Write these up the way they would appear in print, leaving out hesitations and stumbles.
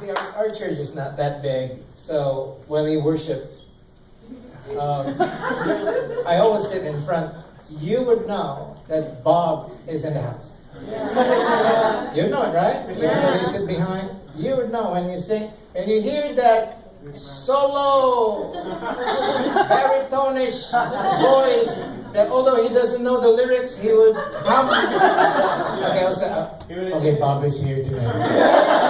See, our church is not that big, so when we worship, I always sit in front. You would know that Bob is in the house. Yeah. You know it, right? Even though you sit behind, you would know when you sing, and you hear that solo, baritonish voice that although he doesn't know the lyrics, he would hum. Okay, I'll say, okay, Bob is here tonight.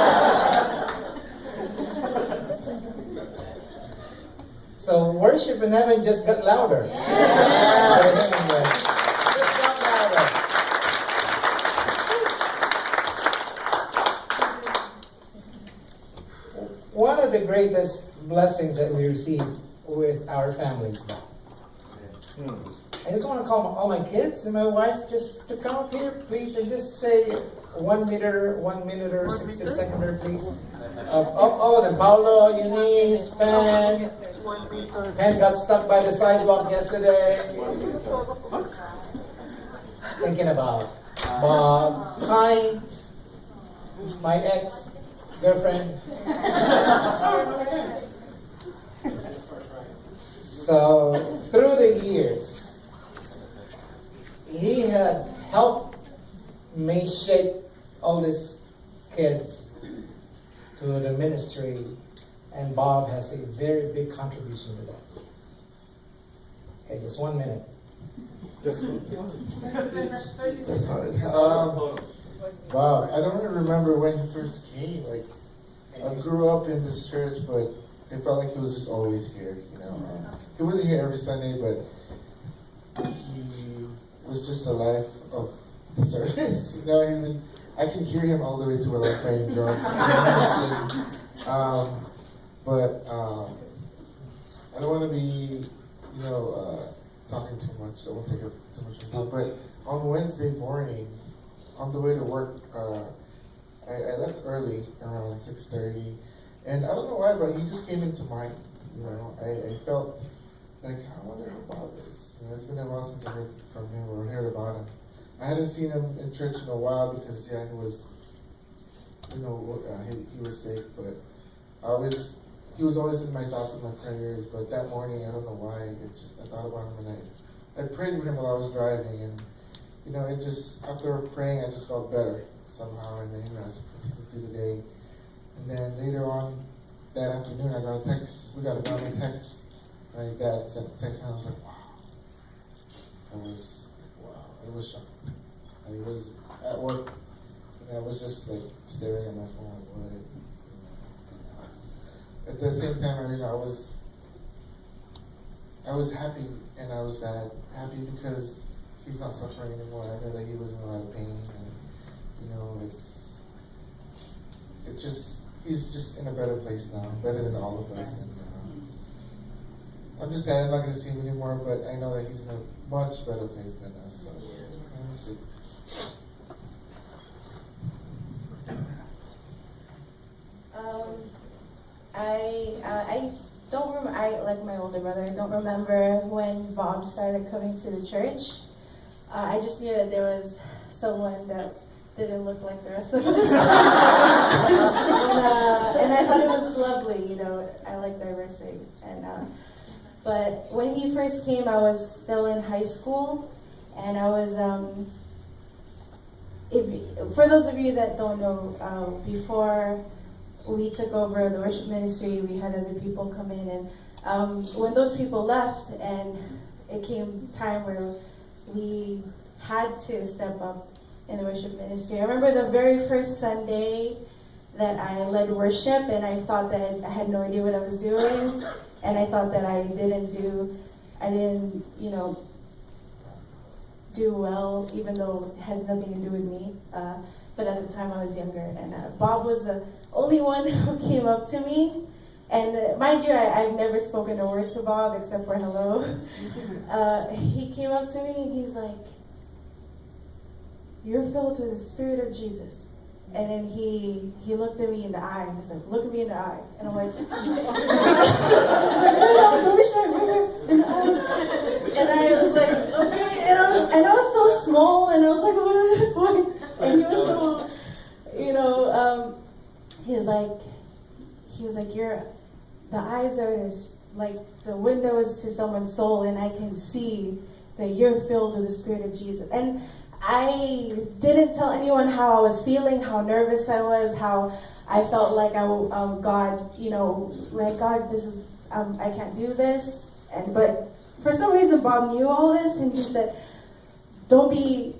So worship in heaven just got louder. Just got louder. One of the greatest blessings that we receive with our families now. I just want to call all my kids and my wife just to come up here, please, and just say 1 minute or 60 seconds, please. All of them. Paulo, Eunice, Pen. Pen got stuck by the sidewalk yesterday. Thinking about Bob, Connie, my ex-girlfriend. So, through the years, he had helped me shape all these kids to the ministry, and Bob has a very big contribution to that. Okay, just 1 minute. That's hard. Wow, I don't even remember when he first came. Like, I grew up in this church, but it felt like he was just always here. You know, he wasn't here every Sunday, but he was just the life of the service. You know, I can hear him all the way to where I'm playing drums. But I don't want to be, talking too much. I won't take up too much of time. But on Wednesday morning, on the way to work, I left early around 6:30, and I don't know why, but he just came into mind. You know, I felt like, I wonder about this. You know, it's been a while since I heard from him or heard about him. I hadn't seen him in church in a while because he was, he was sick. But he was always in my thoughts and my prayers. But that morning, I don't know why, I thought about him and I prayed for him while I was driving, and after praying, I just felt better somehow, and then I continued through the day. And then later on that afternoon, I got a text. We got a family text. My dad sent the text, and I was like, wow. It was shocked. I was at work, and I was just like staring at my phone, like, what? At the same time, I was happy and I was sad. Happy because he's not suffering anymore. I know that he was in a lot of pain, and he's just in a better place now, better than all of us. And I'm just sad I'm not going to see him anymore, but I know that he's in a much better place than us. So. I don't remember. I like my older brother. I don't remember when Bob started coming to the church. I just knew that there was someone that didn't look like the rest of us, and I thought it was lovely. You know, I like diversity. But when he first came, I was still in high school, and I was. For those of you that don't know, before we took over the worship ministry, we had other people come in, and when those people left, and it came time where we had to step up in the worship ministry. I remember the very first Sunday that I led worship, and I thought that I had no idea what I was doing, and I thought that I didn't do well, even though it has nothing to do with me. But at the time I was younger, and Bob was the only one who came up to me. And mind you, I've never spoken a word to Bob except for hello. He came up to me and he's like, "You're filled with the Spirit of Jesus." And then he looked at me in the eye and he's like, "Look at me in the eye." And I'm like, and I was like, okay. And I was so small, and I was like, what? And he was so, he was like, he was like, the eyes are like the windows to someone's soul, and I can see that you're filled with the Spirit of Jesus. And I didn't tell anyone how I was feeling, how nervous I was, how I felt like God, like God, this is, I can't do this. But for some reason, Bob knew all this, and he said, don't be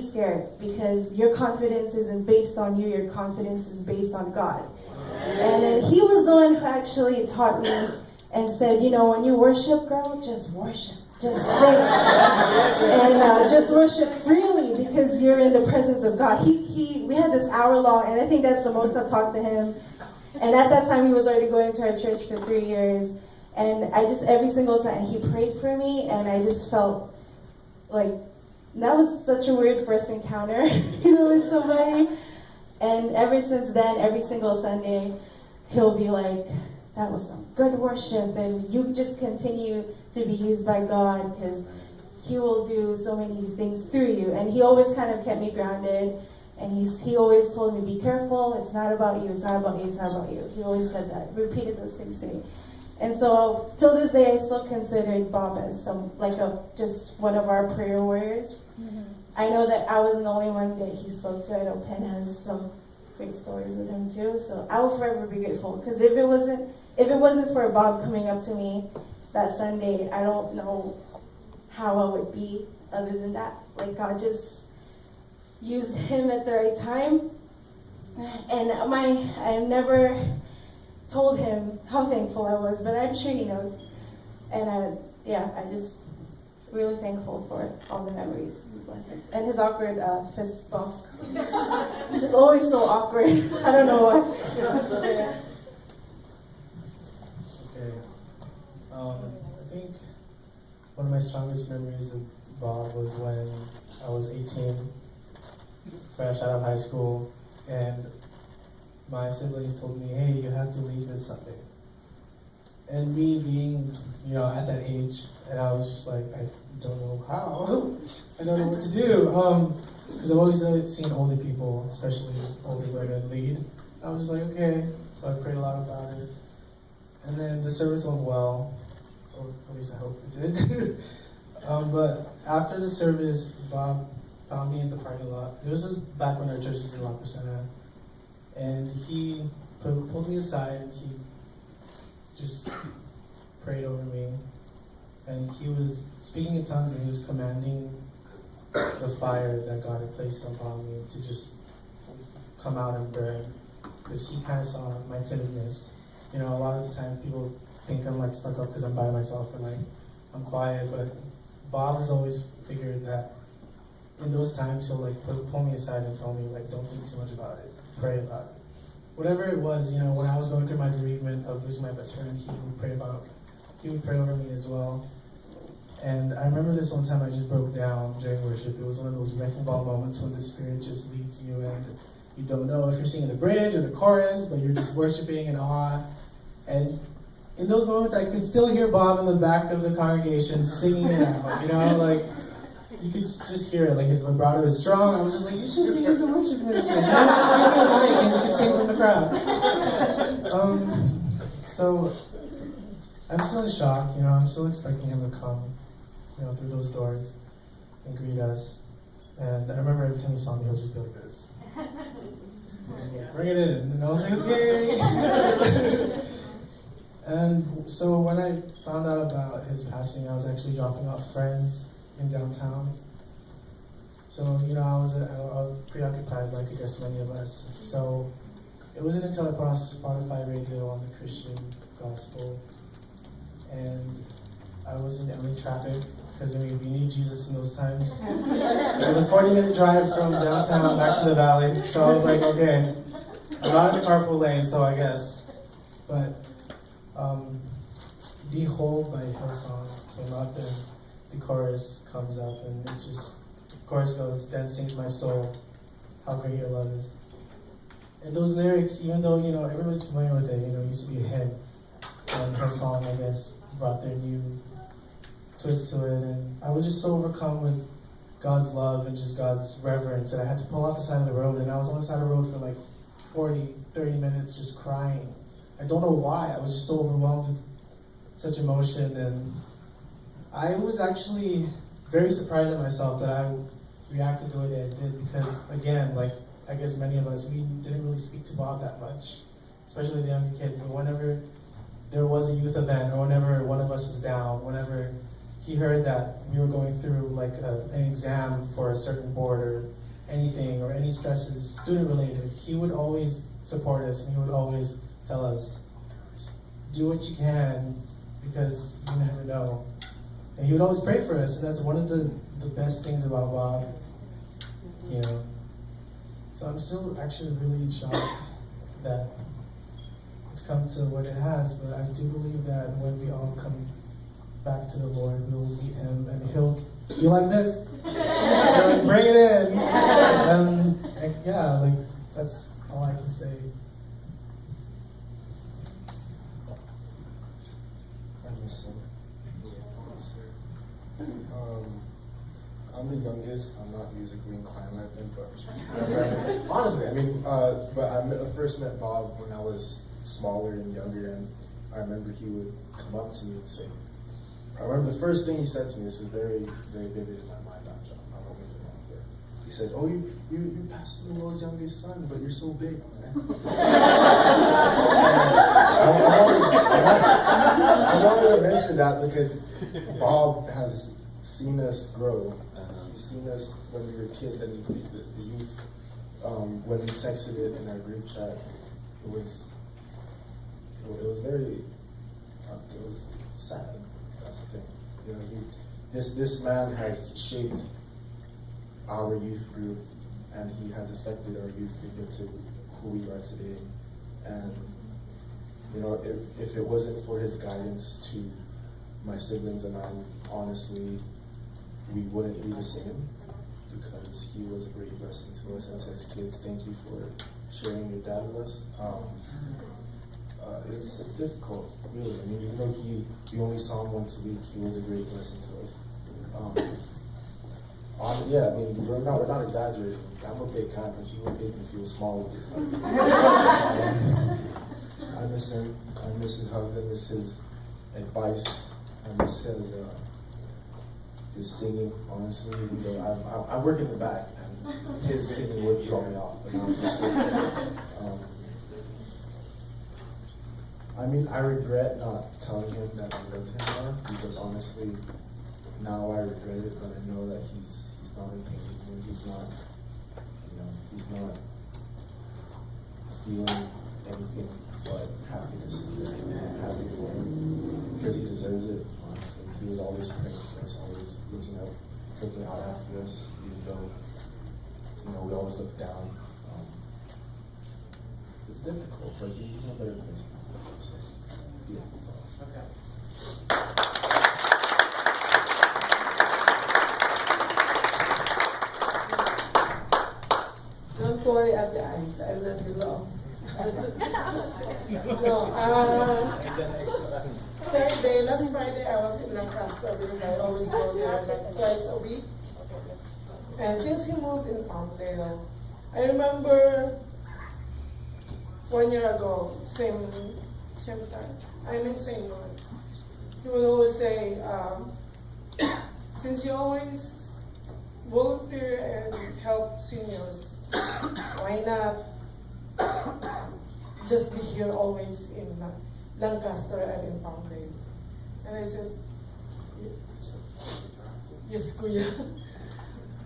scared, because your confidence isn't based on you, your confidence is based on God. And then he was the one who actually taught me and said, when you worship, girl, just worship. Just sing. And just worship freely, because you're in the presence of God. We had this hour long, and I think that's the most I've talked to him. And at that time, he was already going to our church for 3 years. And every single time, he prayed for me, and I just felt like that was such a weird first encounter, with somebody. And ever since then, every single Sunday, he'll be like, that was some good worship, and you just continue to be used by God, because he will do so many things through you. And he always kind of kept me grounded, and he always told me, be careful, it's not about you, it's not about you, it's not about you. He always said that, repeated those things to me. And so till this day, I still considered Bob as just one of our prayer warriors. Mm-hmm. I know that I wasn't the only one that he spoke to. I know Penn has some great stories with him too. So I will forever be grateful, because if it wasn't for Bob coming up to me that Sunday, I don't know how I would be other than that. Like, God just used him at the right time. And I never told him how thankful I was, but I'm sure he knows. And I just really thankful for all the memories and blessings. And his awkward fist bumps. Just always so awkward. I don't know why. Yeah. Okay. I think one of my strongest memories of Bob was when I was 18, fresh out of high school, and my siblings told me, hey, you have to lead this Sunday. And me being, at that age, and I was just like, I don't know how. I don't know what to do. Because I've always seen older people, especially older women, lead. I was just like, okay. So I prayed a lot about it. And then the service went well, or at least I hope it did. But after the service, Bob found me in the parking lot. This was back when our church was in La Crescenta. And he pulled me aside, and he just prayed over me. And he was speaking in tongues, and he was commanding the fire that God had placed upon me to just come out and burn. Because he kind of saw my timidness. A lot of the time people think I'm like stuck up because I'm by myself and like I'm quiet. But Bob has always figured that in those times he'll like pull me aside and tell me like, don't think too much about it. Pray about it. Whatever it was, when I was going through my bereavement of losing my best friend, he would pray over me as well. And I remember this one time I just broke down during worship. It was one of those wrecking ball moments when the Spirit just leads you, and you don't know if you're singing the bridge or the chorus, but you're just worshiping in awe. And in those moments, I could still hear Bob in the back of the congregation singing it out, like, you could just hear it, like his vibrato is strong. I was just like, you should be in the worship ministry. Just give me a mic and you can sing from the crowd. So I'm still in shock, I'm still expecting him to come, through those doors and greet us. And I remember every time he saw me, he'll just be like this. Like, bring it in. And I was like, okay. And so when I found out about his passing, I was actually dropping off friends in downtown. So, I was preoccupied, like I guess many of us. So it wasn't until I put on Spotify radio on the Christian gospel, and I was in LA traffic, because we need Jesus in those times. It was a 40-minute drive from downtown back to the valley, so I was like, okay, I'm not in the carpool lane, so I guess. But Behold by Hillsong came up, and the chorus comes up, and it just, the chorus goes, then sings my soul, how great your love is. And those lyrics, even though, everybody's familiar with it, it used to be a hymn, and Hillsong, I guess, brought their new twist to it, and I was just so overcome with God's love and just God's reverence, and I had to pull off the side of the road, and I was on the side of the road for like 40, 30 minutes just crying, I don't know why. I was just so overwhelmed with such emotion, and I was actually very surprised at myself that I reacted the way that I did, because again, like I guess many of us, we didn't really speak to Bob that much, especially the younger kids. But whenever there was a youth event, or whenever one of us was down, whenever he heard that we were going through like an exam for a certain board or anything, or any stresses student related, he would always support us, and he would always tell us, do what you can, because you never know. And he would always pray for us, and that's one of the best things about Bob, you know. So I'm still actually really in shock that it's come to what it has, but I do believe that when we all come back to the Lord, we will meet him, and he'll be like this. Like, bring it in. And yeah, like that's all I can say. I miss him. I'm the youngest. I'm not musically inclined like him, but honestly, I mean, but I first met Bob when I was smaller and younger, and I remember he would come up to me and say, I remember the first thing he said to me, this was very, very vivid in my mind, not John, I don't get it wrong, but he said, oh, you Pastor Noel's youngest son, but you're so big, man. I wanted to mention that because Bob has seen us grow. He's seen us when we were kids, and the youth, when we texted it in our group chat, it was very, it was sad. That's the thing. You know, this man has shaped our youth group, and he has affected our youth group into who we are today. And you know, if it wasn't for his guidance to my siblings and I, honestly, we wouldn't be the same, because he was a great blessing to us and to his kids. Thank you for sharing your dad with us. It's difficult, really. I mean, even though we only saw him once a week, he was a great blessing to us. Yeah, I mean, we're not exaggerating. I'm a big guy, but he would make me feel small with his hugs. I miss him. I miss his hugs. I miss his advice. I miss his singing, honestly. Even though I work in the back, and his singing would throw me off. But I'm just I mean, I regret not telling him that I loved him more, because honestly, now I regret it, but I know that he's not in pain anymore. He's not, you know, he's not feeling anything but happiness, and I'm happy for him, because he deserves it, honestly. He was always praying for us, always looking out after us, even though, you know, we always look down. It's difficult, but he's in a better place now. So, yeah, that's all. Okay. Don't worry at the eyes, I love you long. No, last Friday I was in Lancaster, because I always go there like twice a week. And since he moved in Palmdale, I remember 1 year ago, same time, I'm in St. Louis. He would always say, since you always volunteer and help seniors, why not just be here always in Lancaster and in Palmdale? And I said, yes, Kuya.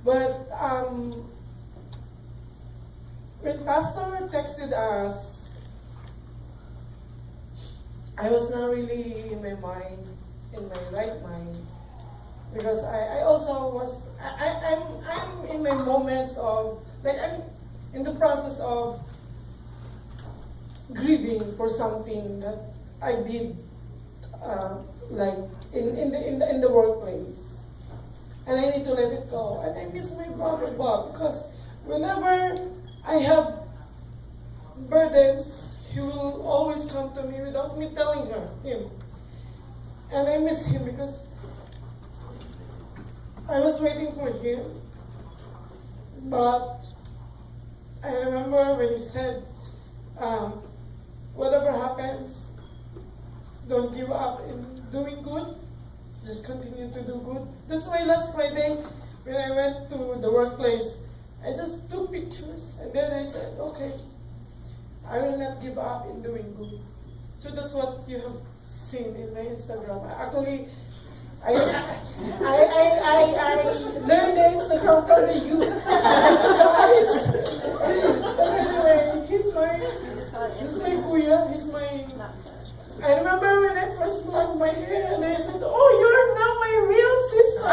But when Pastor texted us, I was not really in my right mind, because I also was, I'm in my moments of, like, I'm in the process of grieving for something that I did, like in the workplace, and I need to let it go. And I miss my brother Bob, because whenever I have burdens, he will always come to me without me telling him. And I miss him, because I was waiting for him, but I remember when he said, whatever happens, don't give up in doing good. Just continue to do good. That's why last Friday, when I went to the workplace, I just took pictures and then I said, okay, I will not give up in doing good. So that's what you have seen in my Instagram. Actually, I learned the Instagram from you guys. But anyway, he's my kuya. He's my. I remember when I first plucked my hair and I said, "Oh, you're now my real sister."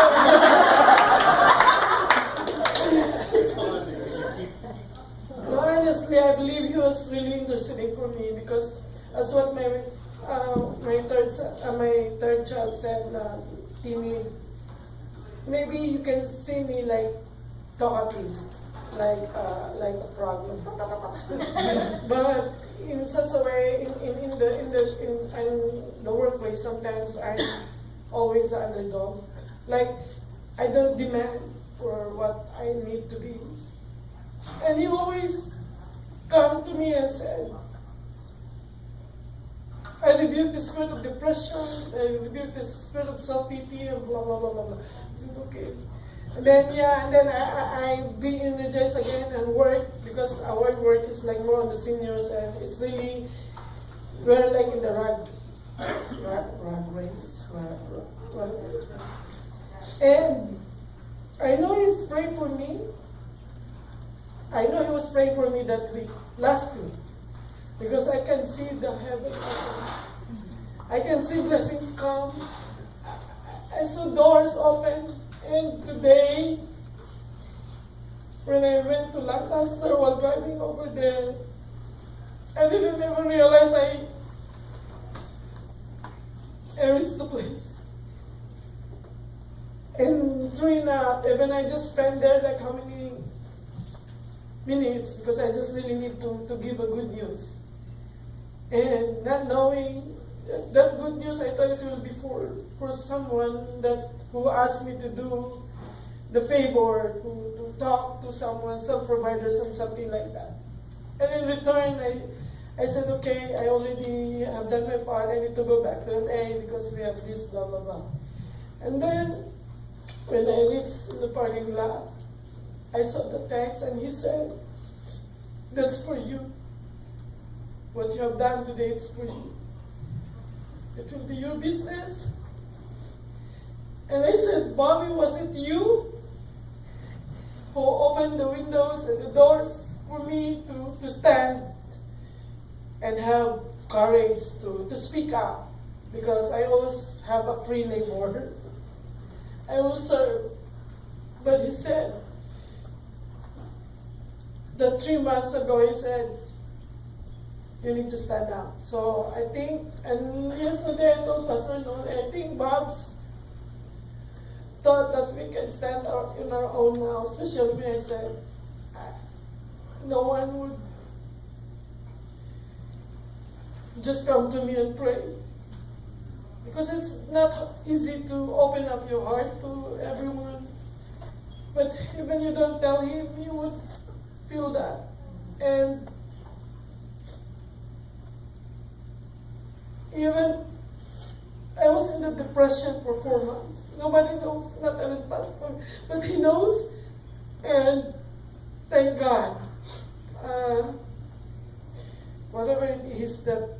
No, honestly, I believe he was really interceding for me because, as what my third child said, Timmy, maybe you can see me like talkative, like a frog, but in such a way, in the workplace, sometimes I'm always the underdog. Like I don't demand for what I need to be, and he always come to me and said, I rebuke the spirit of depression, I rebuke the spirit of self-pity, and blah, blah, blah, blah, blah. I said, okay. And then, I be energized again and work, because our work is like more on the seniors, and it's really, we're like in the rag race. And I know he's praying for me. I know he was praying for me that week, last week. Because I can see the heaven open. I can see blessings come. I saw doors open. And today, when I went to Lancaster while driving over there, I didn't even realize I reached the place. And true enough, even I just spent there like how many minutes, because I just really need to give a good news. And not knowing that good news, I thought it will be for someone who asked me to do the favor, to talk to someone, some providers and something like that. And in return, I said, okay, I already have done my part, I need to go back to LA because we have this, blah, blah, blah. And then, when I reached the parking lot, I saw the text and he said, that's for you. What you have done today, it's for you. It will be your business. And I said, Bobby, was it you who opened the windows and the doors for me to stand and have courage to speak up? Because I always have a free labor. I will serve. But he said, that 3 months ago, he said, you need to stand up. So I think, and yesterday I told Pastor Noel, I think Bob's thought that we can stand out in our own now, especially when I said, no one would just come to me and pray. Because it's not easy to open up your heart to everyone. But even you don't tell him, you would feel that. And even I was in the depression for 4 months. Nobody knows, not even Pastor, but he knows. And thank God, whatever it is that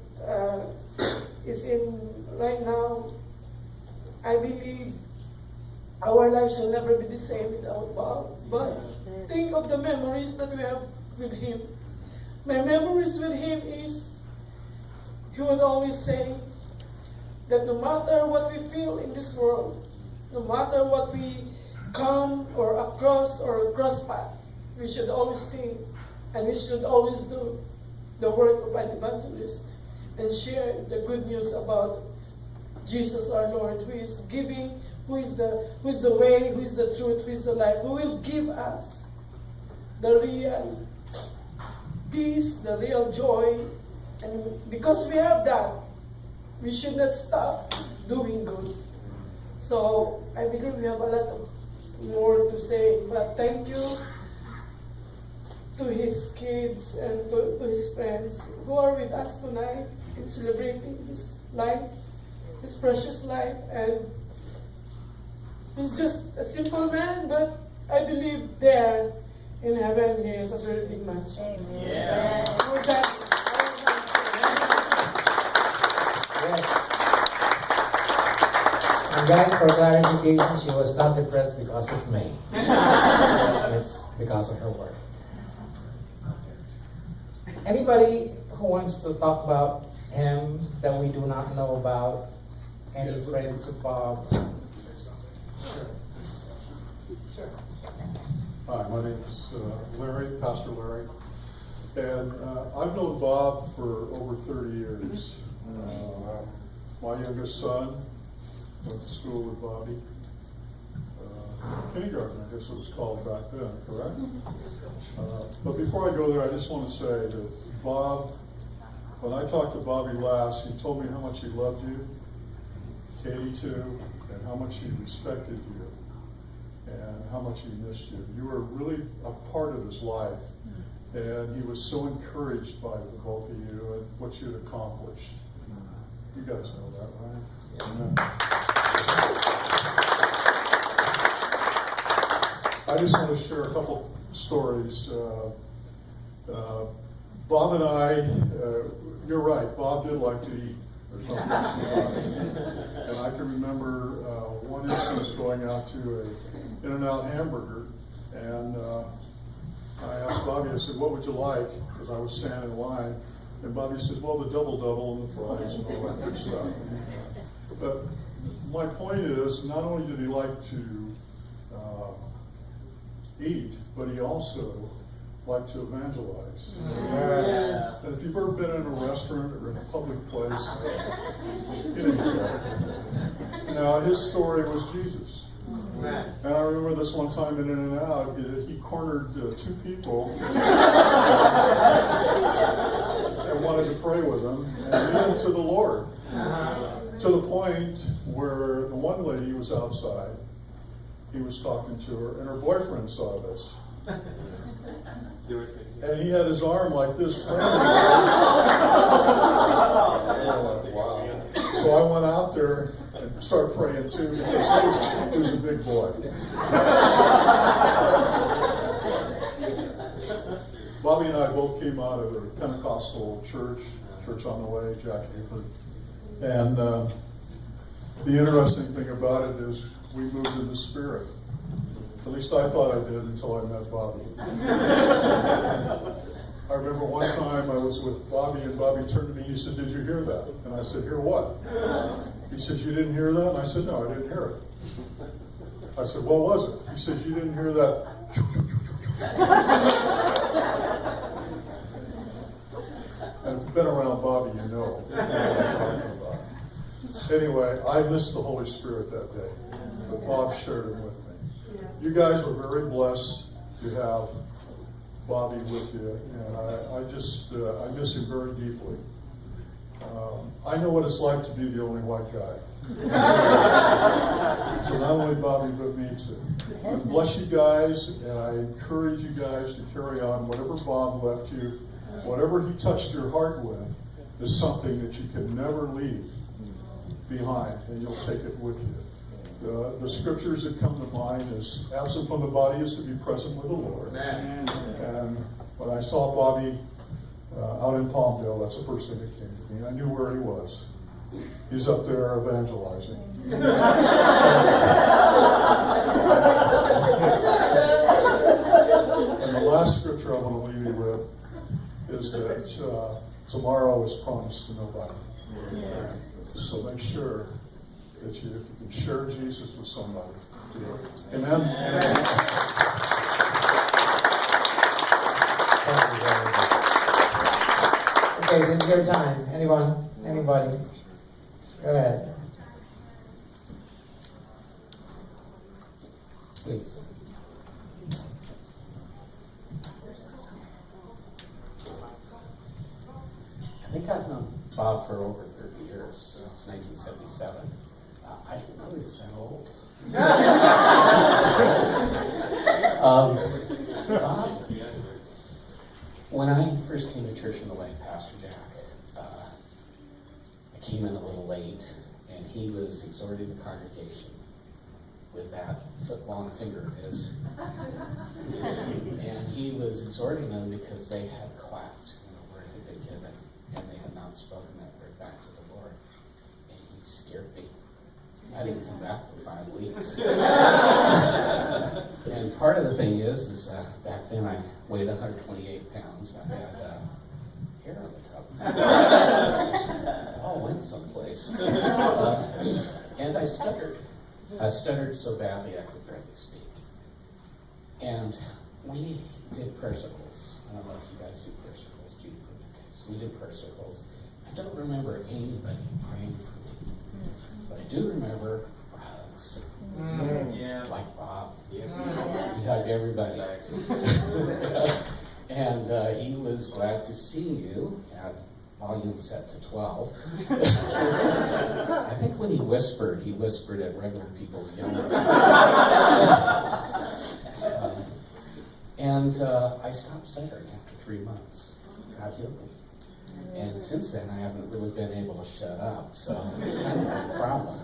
is in right now, I believe our lives will never be the same without Bob. But think of the memories that we have with him. My memories with him is, he would always say that no matter what we feel in this world, no matter what we come or across path, we should always think and we should always do the work of an evangelist and share the good news about Jesus our Lord, who is giving, who is the way, who is the truth, who is the life, who will give us the real peace, the real joy. And because we have that, we should not stop doing good. So I believe we have a lot of more to say, but thank you to his kids and to his friends who are with us tonight in celebrating his life, his precious life. And he's just a simple man, but I believe there in heaven he is a very big man. Amen. Yeah. With that, Yes. And guys, for clarification, she was not depressed because of me. It's because of her work. Anybody who wants to talk about him that we do not know about? Any friends of Bob? Hi, my name is Larry, Pastor Larry, and I've known Bob for over 30 years. My youngest son went to school with Bobby. Kindergarten, I guess it was called back then, correct? But before I go there, I just want to say that Bob, when I talked to Bobby last, he told me how much he loved you, Katie too, and how much he respected you, and how much he missed you. You were really a part of his life, and he was so encouraged by the both of you and what you'd accomplished. You guys know that, right? Yeah. I just want to share a couple stories. Bob and I, you're right, Bob did like to eat. There's no question about it. And I can remember one instance going out to a In-N-Out hamburger, and I asked Bobby, I said, what would you like? Because I was standing in line. And Bobby said, well, the double-double and the fries and all that good stuff. But my point is, not only did he like to eat, but he also liked to evangelize. Yeah. And if you've ever been in a restaurant or in a public place, you know, now his story was Jesus. And I remember this one time in In-N-Out, he cornered two people and wanted to pray with them and lead them to the Lord. To the point where the one lady was outside, he was talking to her, and her boyfriend saw this. And he had his arm like this. Wow. So I went out there and started praying too, because he was a big boy. Bobby and I both came out of a Pentecostal church on the way, Jack Hayford. And the interesting thing about it is we moved in the Spirit. At least I thought I did until I met Bobby. I remember one time I was with Bobby, and Bobby turned to me and he said, did you hear that? And I said, hear what? He said, you didn't hear that? And I said, no, I didn't hear it. I said, what was it? He said, you didn't hear that? And if you've been around Bobby, you know what I'm talking about. Anyway, I missed the Holy Spirit that day, but Bob shared him with me. You guys were very blessed to have Bobby with you, and I miss him very deeply. I know what it's like to be the only white guy. So not only Bobby, but me too. I bless you guys, and I encourage you guys to carry on. Whatever Bob left you, whatever he touched your heart with, is something that you can never leave behind, and you'll take it with you. The scriptures that come to mind is, absent from the body is to be present with the Lord. Amen. And when I saw Bobby out in Palmdale, that's the first thing that came to me. I knew where he was. He's up there evangelizing. And the last scripture I want to leave you with is that tomorrow is promised to nobody. So make sure that if you can share Jesus with somebody, do it. Amen? Thank you very much. Okay, this is your time. Anyone? Anybody? Go ahead. Please. I think I've known Bob for over 30 years, since 1977. I didn't know he was that old. Bob, When I first came to church in the way, Pastor Jack, I came in a little late, and he was exhorting the congregation with that foot-long finger of his. And he was exhorting them because they had clapped when the word had been given, and they had not spoken that word back to the Lord. And he scared me. I didn't come back for 5 weeks. And part of the thing is back then I weighed 128 pounds. I had hair on the top. It all went someplace. And I stuttered. I stuttered so badly I could barely speak. And we did prayer circles. I don't know if you guys do prayer circles. Do you? Okay, so we did prayer circles. I don't remember anybody praying for me. But I do remember hugs. Yeah. Like Bob. Yeah. He hugged everybody. And he was glad to see you at volume set to 12. I think when he whispered at regular people younger. And I stopped stuttering after 3 months. God healed me. And since then, I haven't really been able to shut up, so it's kind of a problem.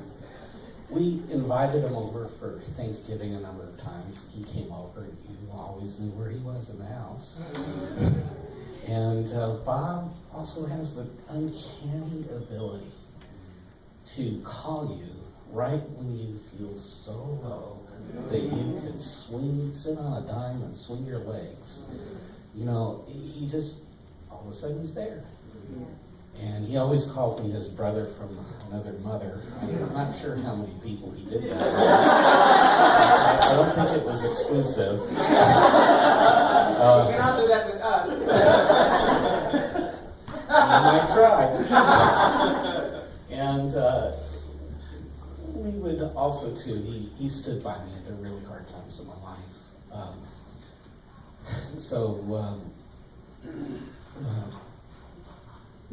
We invited him over for Thanksgiving a number of times. He came over, and you always knew where he was in the house. And Bob also has the uncanny ability to call you right when you feel so low that you could sit on a dime and swing your legs. You know, he just, all of a sudden, he's there. And he always called me his brother from another mother. I'm not sure how many people he did that with. I don't think it was exclusive. You cannot do that with us. You might try. And we would also, too, he stood by me at the really hard times of my life.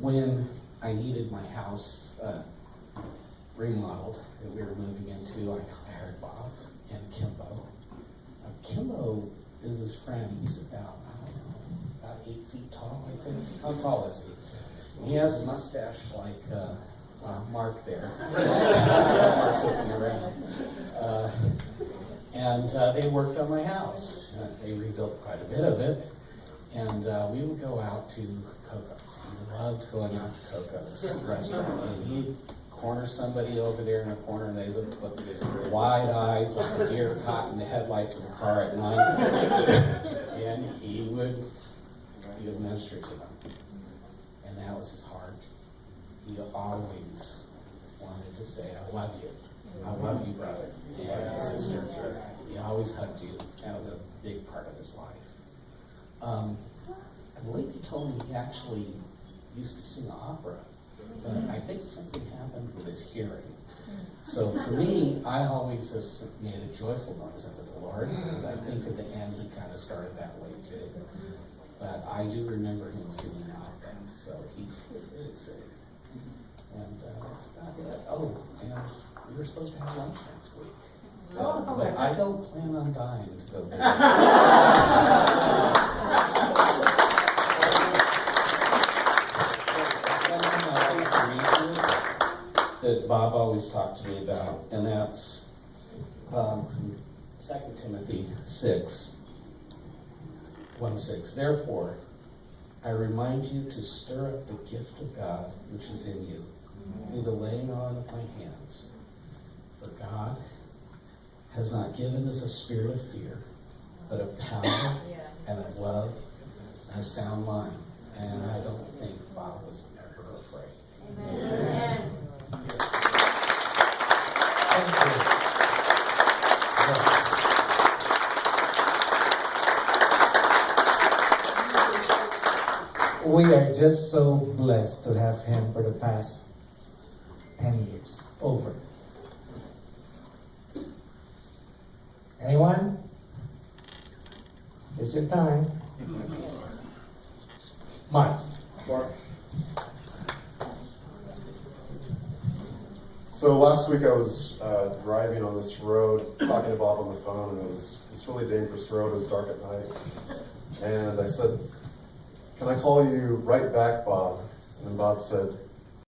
When I needed my house remodeled that we were moving into, I hired Bob and Kimbo. Kimbo is his friend. He's about 8 feet tall, I think. How tall is he? He has a mustache like Mark there. Mark's looking around. And they worked on my house. They rebuilt quite a bit of it. And we would go out to Coco's. He loved going out to Coco's restaurant. And he'd corner somebody over there in a corner, and they looked wide-eyed like a deer caught in the headlights of a car at night. And he would minister to them. And that was his heart. He always wanted to say, I love you. I love you, brother. I love you, sister. He always hugged you. That was a big part of his life. I believe he told me he actually used to sing opera, but I think something happened with his hearing. So for me, I always have made a joyful noise unto the Lord, and I think at the end he kind of started that way too. But I do remember him singing opera, so he could sing. And that's about it. Oh, and we were supposed to have lunch next week. But I don't plan on dying to go there. That Bob always talked to me about, and that's from 2 Timothy 6:1-6. Therefore, I remind you to stir up the gift of God which is in you through the laying on of my hands. For God has not given us a spirit of fear, but of power and of love and a sound mind. And I don't think Bob was ever afraid. Amen. Thank you. Yes. We are just so blessed to have him for the past 10 years. Over. Anyone? It's your time. Mark. So last week I was driving on this road, talking to Bob on the phone, and it's really dangerous road. It was dark at night, and I said, can I call you right back, Bob? And then Bob said,